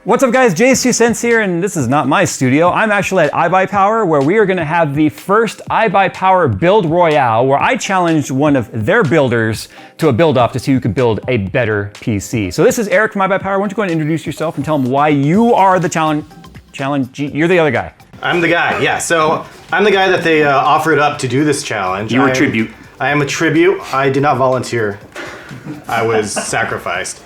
What's up guys, Jay's2Cents here, and this is not my studio. I'm actually at iBuyPower, where we are gonna have the first iBuyPower Build Royale, where I challenged one of their builders to a build-off to see who could build a better PC. So this is Eric from iBuyPower. Why don't you go ahead and introduce yourself and tell them why you are the challenge, you're the other guy. I'm the guy, yeah. So I'm the guy that they offered up to do this challenge. You were a tribute. I am a tribute. I did not volunteer. I was sacrificed.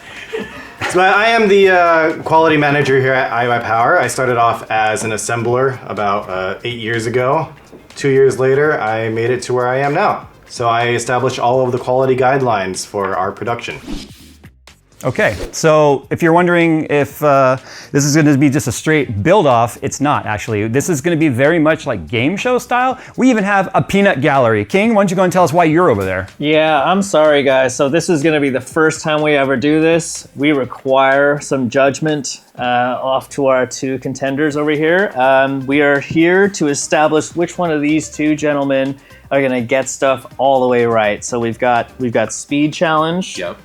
So I am the quality manager here at iBuyPower. I started off as an assembler about 8 years ago. 2 years later, I made it to where I am now. So I established all of the quality guidelines for our production. Okay, so if you're wondering if this is gonna be just a straight build-off, it's not actually. This is gonna be very much like game show style. We even have a peanut gallery. King, why don't you go and tell us why you're over there? Yeah, I'm sorry guys. So this is gonna be the first time we ever do this. We require some judgment off to our two contenders over here. We are here to establish which one of these two gentlemen are gonna get stuff all the way right. So we've got speed challenge. Yep.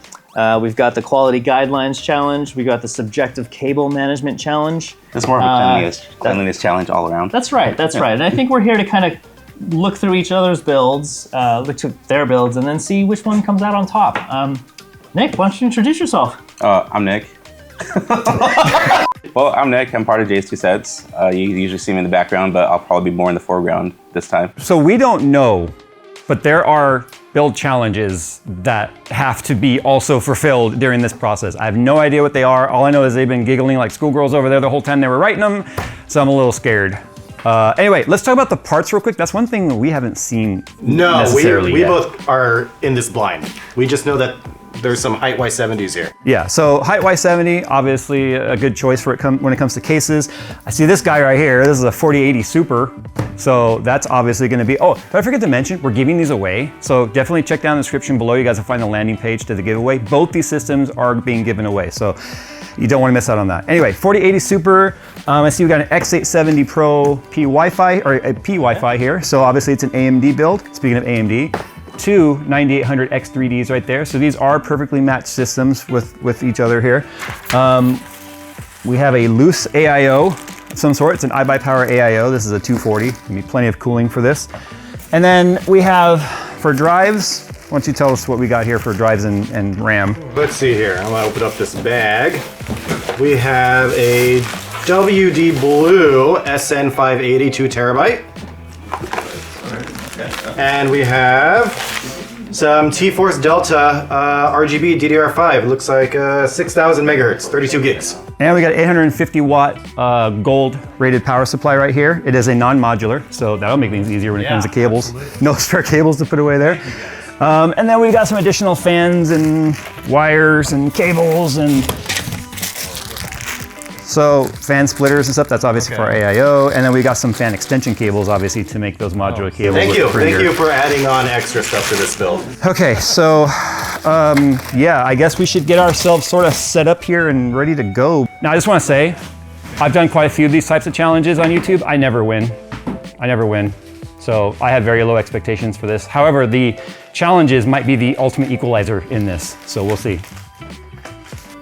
We've got the quality guidelines challenge. We got the subjective cable management challenge. It's more of a cleanliness challenge all around. That's right, that's right. And I think we're here to kind of look through each other's builds, look to their builds, and then see which one comes out on top. Nick, why don't you introduce yourself? I'm Nick. Well, I'm Nick. I'm part of Jay's2Cents. You usually see me in the background, but I'll probably be more in the foreground this time. So we don't know, but there are build challenges that have to be also fulfilled during this process. I have no idea what they are. All I know is they've been giggling like schoolgirls over there the whole time they were writing them, so I'm a little scared. Anyway, let's talk about the parts real quick. That's one thing we haven't seen necessarily we yet. both are in this blind. We just know that there's some height Y70s here. Yeah, so height Y70, obviously a good choice for when it comes to cases. I see this guy right here. This is a 4080 Super. So that's obviously gonna be, oh, did I forget to mention, we're giving these away. So definitely check down the description below. You guys will find the landing page to the giveaway. Both these systems are being given away. So you don't wanna miss out on that. Anyway, 4080 Super. I see we got an X870 Pro P Wi-Fi, or a P Wi-Fi here. So obviously it's an AMD build. Speaking of AMD. Two 9800 X3Ds right there. So these are perfectly matched systems with each other here. We have a loose AIO of some sort. It's an iBuyPower AIO. This is a 240. There'll be plenty of cooling for this. And then we have, for drives, why don't you tell us what we got here for drives and RAM? Let's see here. I'm gonna open up this bag. We have a WD Blue SN580 2 terabyte. And we have some T-Force Delta RGB DDR5. It looks like 6,000 megahertz, 32 gigs. And we got 850 watt gold rated power supply right here. It is a non-modular, so that'll make things easier when it comes to cables. Absolutely. No spare cables to put away there. And then we've got some additional fans and wires and cables and so fan splitters and stuff, that's obviously for our AIO. And then we got some fan extension cables, obviously, to make those modular cables. Thank you for adding on extra stuff to this build. Okay, so yeah, I guess we should get ourselves sort of set up here and ready to go. Now, I just want to say, I've done quite a few of these types of challenges on YouTube. I never win. I never win. So I have very low expectations for this. However, the challenges might be the ultimate equalizer in this. So we'll see.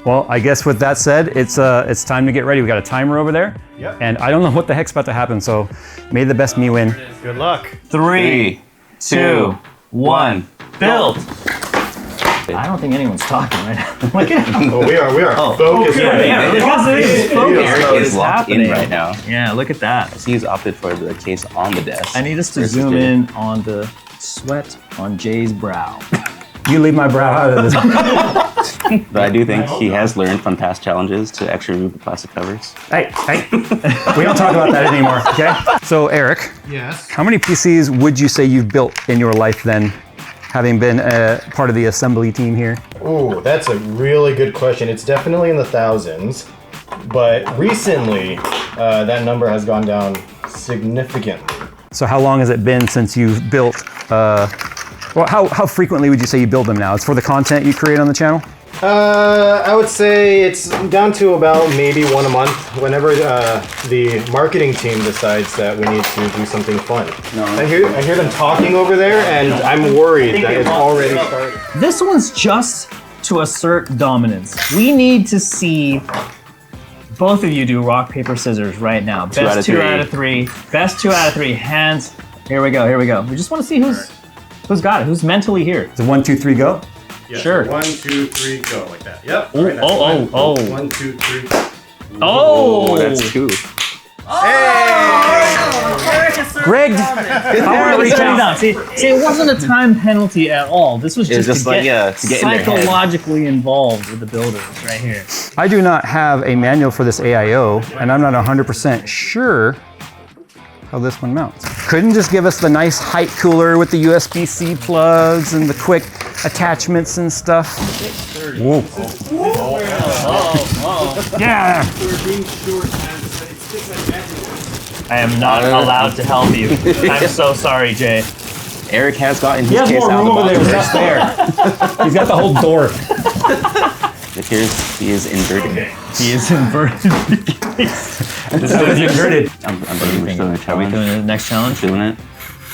Well, I guess with that said, it's time to get ready. We got a timer over there. Yep. And I don't know what the heck's about to happen, so may the best me win. Good luck. 3, 2, 1, build! I don't think anyone's talking right now. Look at him. Oh, we are. Oh, focused. Eric is locked in right now. Yeah, look at that. He's opted for the case on the desk. I need us to zoom in on the sweat on Jay's brow. You leave my brow out of this. But I do think he has learned from past challenges to actually remove the plastic covers. Hey, we don't talk about that anymore, okay? So Eric, Yes. how many PCs would you say you've built in your life then, having been part of the assembly team here? Ooh, that's a really good question. It's definitely in the thousands, but recently that number has gone down significantly. So how long has it been since you've built, well, how frequently would you say you build them now? It's for the content you create on the channel? I would say it's down to about maybe one a month whenever the marketing team decides that we need to do something fun. No. I hear them talking over there, and I'm worried that it's already started. This one's just to assert dominance. We need to see both of you do rock, paper, scissors right now. Best two out of three. Best 2 out of 3. Hands. Here we go. Here we go. We just want to see who's got it. Who's mentally here? Is it 1, 2, 3, go? Yeah, Sure. So 1, 2, 3, go like that. Yep. Oh, Right, that's oh, one. oh. 1, 2, 3. Oh, That's 2. Greg, Power reach down. See, it wasn't a time penalty at all. This was just, just to like, get to get in their head. psychologically involved with the builders right here. I do not have a manual for this AIO, and I'm not 100% sure how this one mounts. Couldn't just give us the nice height cooler with the USB-C plugs and the quick attachments and stuff. Whoa. Yeah. I am not allowed to help you. I'm so sorry, Jay. Eric has gotten his He has case more out room of the over there. box. That's there. He's got the whole door. It appears he is inverted. He is inverted. This is inverted. I'm doing we're still in a Are we challenge. doing the next challenge? Doing it.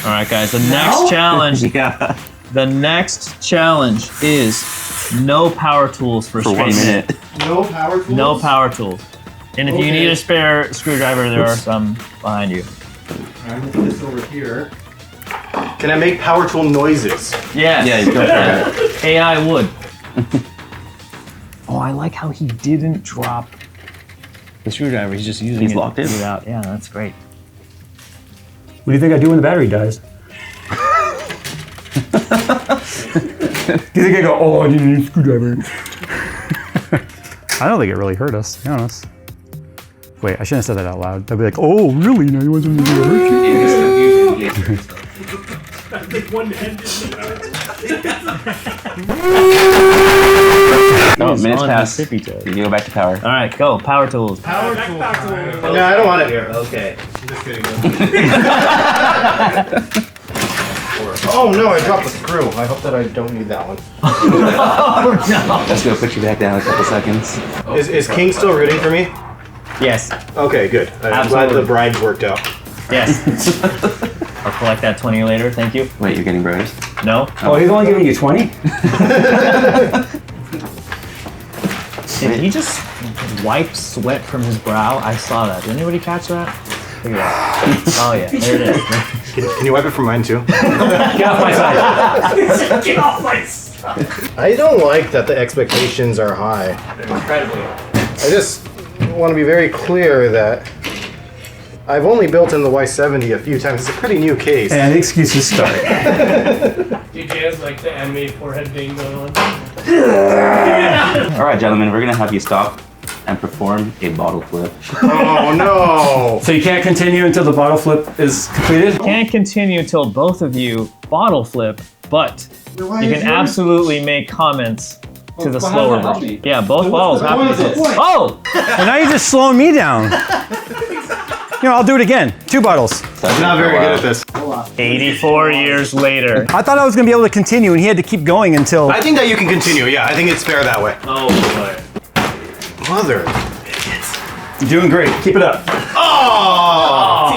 All right, guys. The next challenge. Yeah. The next challenge is no power tools for For 1 straightening it. minute. No power tools? No power tools. And if you need a spare screwdriver, there are some behind you. I'm gonna put this over here. Can I make power tool noises? Yes. Yeah, you go for it. AI would. Oh, I like how he didn't drop the screwdriver. He's just using He's it locked in. without. Yeah, that's great. What do you think I do when the battery dies? Do you think I go, oh, I need a new screwdriver? I don't think it really hurt us, to be honest. Wait, I shouldn't have said that out loud. They'll be like, oh, really? Now you want something to hurt you? Oh, Minutes on past. his sippy toes. You go back to power. All right, go. Power tools. No, I don't want it here. Okay. Just kidding. Oh no, I dropped the screw. I hope that I don't need that one. Let's go put you back down a couple seconds. Is King still rooting for me? Yes. Okay, good. I'm glad Absolutely. the bribes worked out. Yes. I'll collect that 20 later. Thank you. Wait, you're getting bribes? No. Oh, he's only giving you 20? Did he just wipe sweat from his brow? I saw that. Did anybody catch that? Look at that. Oh yeah, there it is. Can you wipe it from mine too? Get off my side. Get off my stuff. I don't like that the expectations are high. Incredibly. I just want to be very clear that I've only built in the Y70 a few times. It's a pretty new case. And the excuses start. DJ has like the anime forehead thing going on. All right, gentlemen, we're gonna have you stop and perform a bottle flip. Oh no! So you can't continue until the bottle flip is completed? Can't continue until both of you bottle flip, but you can absolutely make comments to the slower version. Yeah, both bottles have to be flip. Oh! Well, now you're just slowing me down. You know, I'll do it again. 2 bottles. I'm not very good at this. 84 years later. I thought I was gonna be able to continue and he had to keep going until... I think that you can continue. Yeah, I think it's fair that way. Oh boy. Mother. You're doing great. Keep it up. Oh!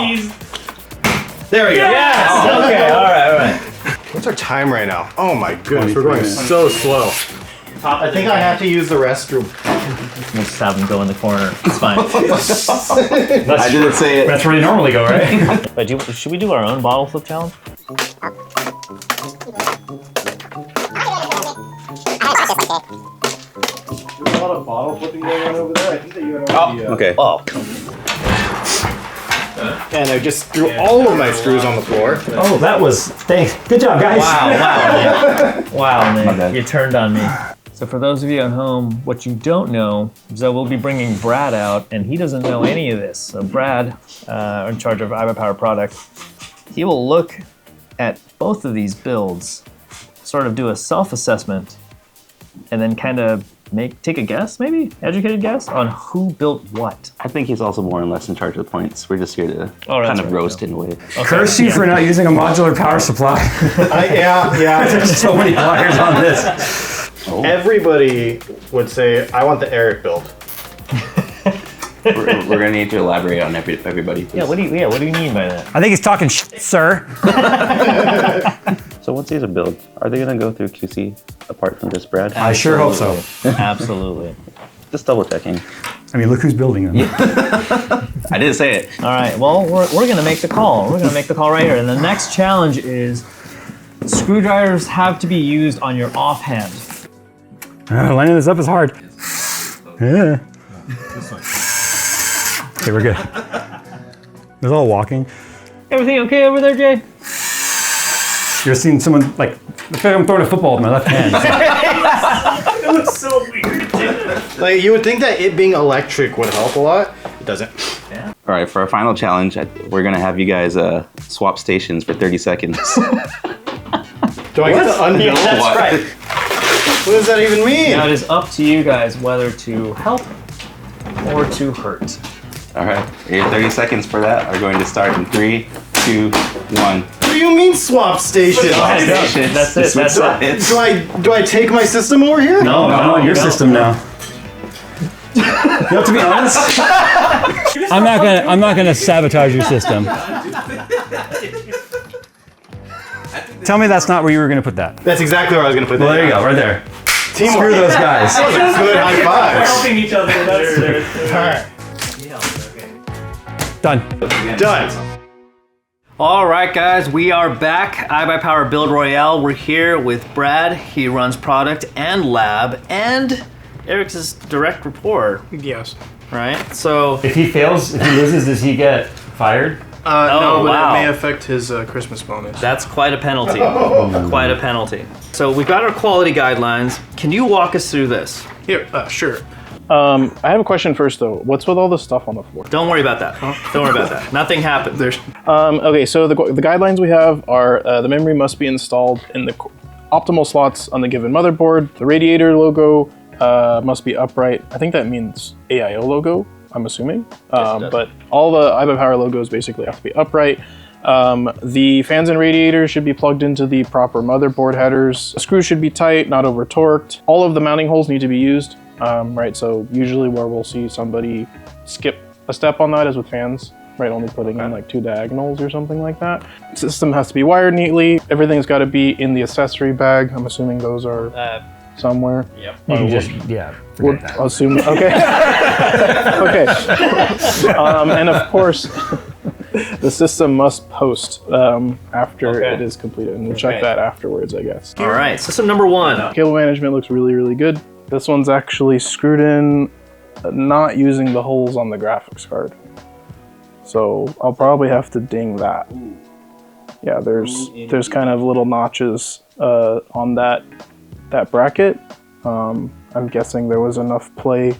There we go. Yes! Okay, alright. What's our time right now? Oh my goodness, we're going so slow. I think I have to use the restroom. We'll just have them go in the corner. It's fine. I didn't say it. That's where you normally go, right? But should we do our own bottle flip challenge? There's a lot of bottle flipping going on over there. I think that you had already. Okay. Oh. And I just threw all of my screws on the floor. Oh, that was... Thanks. Good job, guys. Wow, My man. bad. You turned on me. So for those of you at home, what you don't know is that we'll be bringing Brad out, and he doesn't know any of this. So Brad, in charge of iBuyPower product, he will look at both of these builds, sort of do a self-assessment, and then kind of take a guess, maybe educated guess on who built what. I think he's also more or less in charge of the points. We're just here to Oh, that's kind of right, roast in a way. Curse you for not using a modular power supply. Yeah. There's so many wires on this. Everybody would say, I want the Eric build. We're gonna need to elaborate on everybody. Yeah, what do you mean by that? I think he's talking shit, sir. So once these are built, are they gonna go through QC apart from just Brad? I sure hope so. Absolutely. Just double checking. I mean, look who's building them. I didn't say it. All right, well, we're gonna make the call. We're gonna make the call right here. And the next challenge is screwdrivers have to be used on your offhand. Lining this up is hard. Yeah. Okay, we're good. It's all walking. Everything okay over there, Jay? You're seeing someone like, look like I'm throwing a football with my left hand. It looks so weird. Like, you would think that it being electric would help a lot. It doesn't. All right, for our final challenge, we're gonna have you guys swap stations for 30 seconds. Do I get to unbuild? Yeah, that's What? right. What does that even mean? Now it is up to you guys whether to help or to hurt. All right, your 30 seconds for that are going to start in 3, 2, 1. What do you mean swap station? Stations. That's it, that's it. Do I take my system over here? No, I'm on your system now. You know, to be honest, I'm not gonna sabotage your system. Tell me that's not where you were gonna put that. That's exactly where I was gonna put that. Well, there you go, right there. Teamwork. Screw those guys. That was a good high We're five. helping each other. That's Alright. Done. Done. All right, guys, we are back. iBuyPower Build Royale. We're here with Brad. He runs product and lab, and Eric's direct report, Yes. right? So, If he loses, does he get fired? No, but wow. it may affect his Christmas bonus. that's quite a penalty. Quite a penalty. So we've got our quality guidelines. Can you walk us through this? Here, sure. I have a question first, though. What's with all the stuff on the floor? Don't worry about that. Don't worry about that. Nothing happened. Okay, so the guidelines we have are the memory must be installed in the optimal slots on the given motherboard. The radiator logo must be upright. I think that means AIO logo, I'm assuming. But all the iBuyPower logos basically have to be upright. The fans and radiators should be plugged into the proper motherboard headers. The screws should be tight, not over torqued. All of the mounting holes need to be used. Right, so usually where we'll see somebody skip a step on that is with fans, right? Only putting in like 2 diagonals or something like that. System has to be wired neatly. Everything's got to be in the accessory bag. I'm assuming those are somewhere. Yep. We'll assume. Okay. Okay. And of course, the system must post after it is completed, and we'll check that afterwards, I guess. All right, system number 1. Cable management looks really, really good. This one's actually screwed in, not using the holes on the graphics card. So I'll probably have to ding that. Yeah, there's kind of little notches on that bracket. I'm guessing there was enough play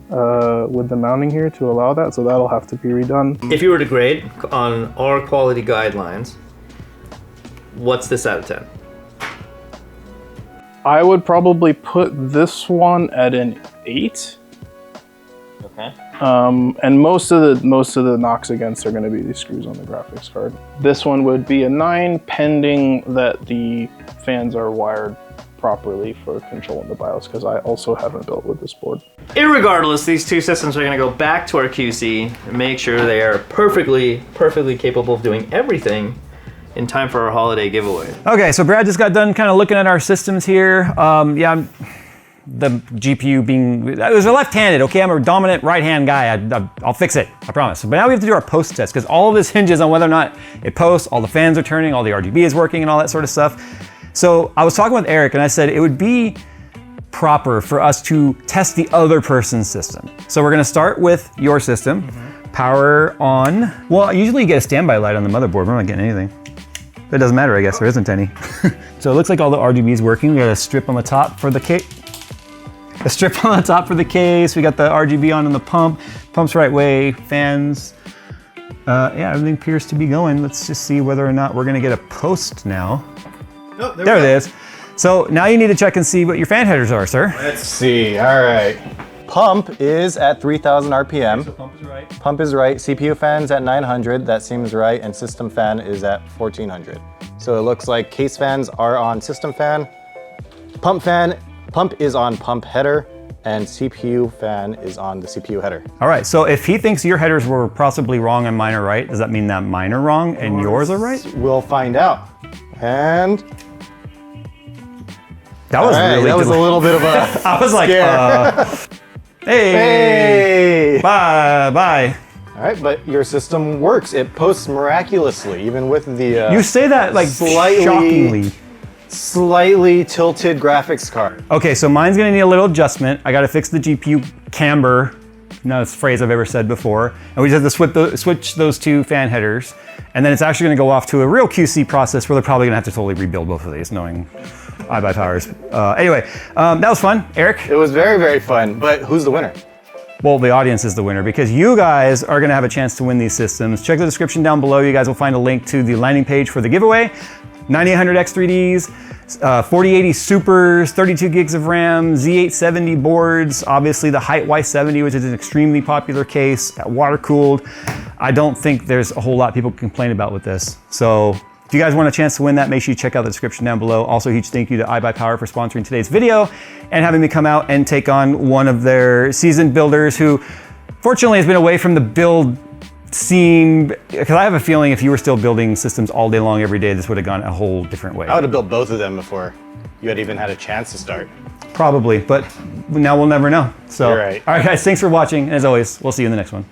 with the mounting here to allow that, so that'll have to be redone. If you were to grade on our quality guidelines, what's this out of 10? I would probably put this one at an 8. Okay. And most of the knocks against are going to be these screws on the graphics card. This one would be a 9, pending that the fans are wired properly for controlling the BIOS, because I also haven't built with this board. Irregardless, these two systems are going to go back to our QC and make sure they are perfectly capable of doing everything in time for our holiday giveaway. Okay, so Brad just got done kind of looking at our systems here. The GPU being, it was a left-handed, okay? I'm a dominant right-hand guy. I'll fix it, I promise. But now we have to do our post test, because all of this hinges on whether or not it posts, all the fans are turning, all the RGB is working, and all that sort of stuff. So I was talking with Eric, and I said it would be proper for us to test the other person's system. So we're gonna start with your system. Power on. Well, usually you get a standby light on the motherboard. We're not getting anything. It doesn't matter, I guess. There isn't any. So it looks like all the RGB is working. We got a strip on the top for the case. A strip on the top for the case. We got the RGB on the pump. Pump's right way. Fans. Yeah, everything appears to be going. Let's just see whether or not we're gonna get a post now. Oh, There it is. So now you need to check and see what your fan headers are, sir. Let's see. All right. Pump is at 3,000 RPM. So pump is right. Pump is right. CPU fan's at 900. That seems right. And system fan is at 1,400. So it looks like case fans are on system fan. Pump is on pump header, and CPU fan is on the CPU header. All right, so if he thinks your headers were possibly wrong and mine are right, does that mean that mine are wrong and yours are right? We'll find out. And That was really that was good. a little bit of a I was like, scare. Hey! Bye, bye. All right, but your system works. It posts miraculously, even with the You say that like shockingly. slightly tilted graphics card. Okay, so mine's gonna need a little adjustment. I gotta fix the GPU camber. No, it's a phrase I've ever said before. And we just have to switch those two fan headers. And then it's actually gonna go off to a real QC process where they're probably gonna have to totally rebuild both of these, knowing iBuyPowers. Anyway, that was fun. Eric? It was very, very fun, but who's the winner? Well, the audience is the winner because you guys are gonna have a chance to win these systems. Check the description down below. You guys will find a link to the landing page for the giveaway. 9800X3Ds, 4080 Supers, 32 gigs of RAM, Z870 boards, obviously the Height Y70, which is an extremely popular case, water cooled. I don't think there's a whole lot people can complain about with this. So if you guys want a chance to win that, make sure you check out the description down below. Also, a huge thank you to iBuyPower for sponsoring today's video and having me come out and take on one of their seasoned builders who fortunately has been away from the build scene, because I have a feeling if you were still building systems all day long every day, this would have gone a whole different way. I would have built both of them before you had even had a chance to start. Probably, but now we'll never know. So, You're right. All right, guys, thanks for watching. And as always, we'll see you in the next one.